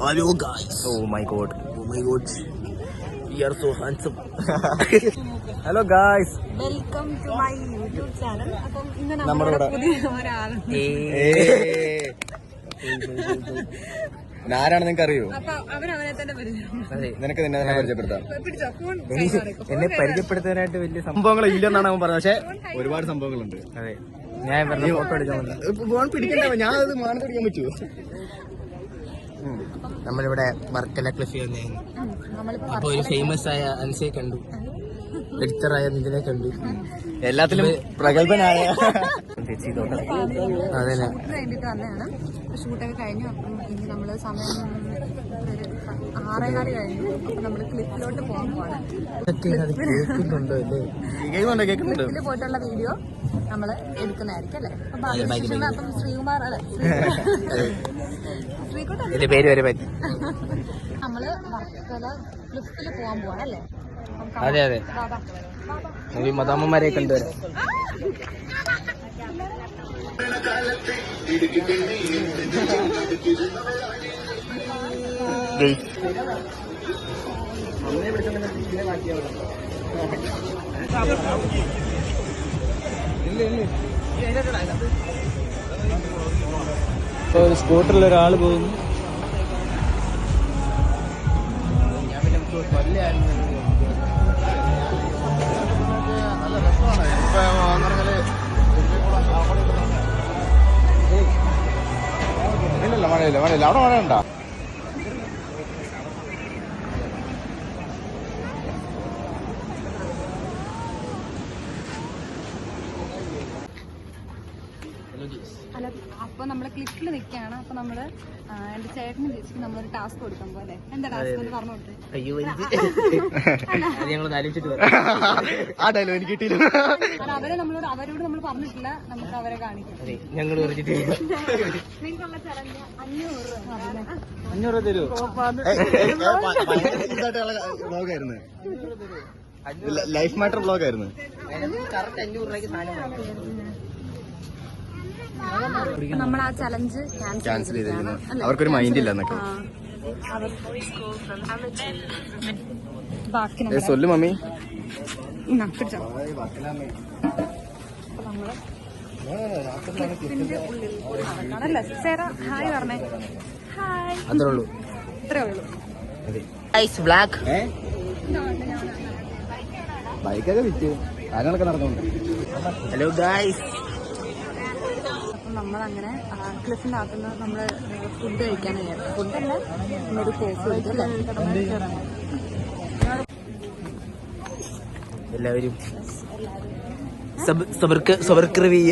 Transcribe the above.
Hello guys. Oh my god. Oh my god. You are so handsome. Hello guys. Welcome to my YouTube channel. അപ്പം ഇന്ന് നമ്മുടെ പുതിയ ഒരാളുണ്ട്. ആരാണ് നിങ്ങൾക്ക് അറിയോ? അപ്പൊ അവരവനെ തന്നെ പരിചയപ്പെടും. നിനക്ക് നിന്നെ തന്നെ പരിചയപ്പെടുത്താം. എന്നെ പരിചയപ്പെടുത്താനായിട്ട് വലിയ സംഭവങ്ങൾ ഇല്ലെന്നാണ് അവൻ പറഞ്ഞത്. പക്ഷെ ഒരുപാട് സംഭവങ്ങളുണ്ട്. അതെ, ഞാൻ പറഞ്ഞ ഫോട്ടോ എടുക്കാൻ പിടിക്കണ്ട, ഞാൻ അത് മാനത്ത് പിടിക്കാൻ പറ്റുമോ? നമ്മളിവിടെ വർക്കല ക്ലിഫ് അപ്പൊ ഒരു ഫേമസ് ആയ അൻസയെ കണ്ടു, എഡിറ്ററായ നിതിനെ കണ്ടു, എല്ലാത്തിലും പ്രഗത്ഭനായ അതെ. വേണ്ടിട്ട് വന്നതാണ്. ഷൂട്ടൊക്കെ കഴിഞ്ഞു. അപ്പം ഇനി നമ്മള് സമയം 6:15 കഴിഞ്ഞു. അപ്പൊ നമ്മള് ക്ലിപ്പിലോട്ട് പോകാൻ പോവാണ്. ക്ലിപ്പിൽ പോയിട്ടുള്ള വീഡിയോ നമ്മള് എടുക്കുന്നതായിരിക്കും അല്ലേ? അപ്പം ശ്രീകുമാർ അല്ലെ, എന്റെ പേര് വരെ പറ്റി. നമ്മള് വർക്കല ക്ലിപ്പിൽ പോകാൻ പോവാണ് അല്ലേ? അതെ അതെ, മതാമ്മമാരെ കണ്ടുവരാം. ഇപ്പൊ സ്കൂട്ടറിൽ ഒരാൾ പോകുന്നു. ഇല്ലല്ല, മഴയില്ല മഴയില്ല. അവിടെ മഴയുണ്ടോ? അപ്പൊ നമ്മള് ക്ലിപ്പിൽ നിൽക്കുകയാണ്. അപ്പൊ നമ്മള് എന്റെ ചേട്ടന് ചേച്ചിക്ക് നമ്മളൊരു ടാസ്ക് കൊടുക്കാൻ പോലെ. എന്താ ടാസ്ക് എന്ന് പറഞ്ഞു കൊടുത്തേ? അയ്യോ, ഞങ്ങൾ ആലോചിച്ചിട്ട് ആ ഡയലോഗ് എനിക്ക് കിട്ടിയില്ല. അവരോട് നമ്മൾ പറഞ്ഞിട്ടില്ല, നമുക്ക് അവരെ കാണിക്കാം. ഞങ്ങൾ പറഞ്ഞിട്ടില്ല. നിങ്ങൾക്കുള്ള ചലഞ്ച് 500 500 തരൂ. വ്ളോഗായിരുന്നു, ലൈഫ് മാറ്റർ വ്ളോഗായിരുന്നു. കറക്റ്റ് 500 രൂപയ്ക്ക് സാധനം നമ്മൾ ആ ചലഞ്ച് ക്യാൻസൽ ചെയ്തിരിക്കുന്നു. അവർക്കൊരു മൈൻഡ് ഇല്ല എന്നൊക്കെ. ബാക്കി സൊല്ലു മമ്മി. ഹായ് പറഞ്ഞേ. ഹായ്, അത്രേ ഉള്ളൂ. ഇത്രേ ഉള്ളൂ. ബൈക്കൊക്കെ വിറ്റ് കാര്യങ്ങളൊക്കെ നടന്നുണ്ട്. Hello guys. നമ്മളങ്ങനെ ക്ലിഫിന്റെ അകത്തുനിന്ന് നമ്മള് ഫുഡ് കഴിക്കാനാണ്. ഫുഡല്ല, നമ്മളൊരു കോഫി കഴിക്കും അല്ലേ? എല്ലാവരും സബർക്ക് റിവ്യൂ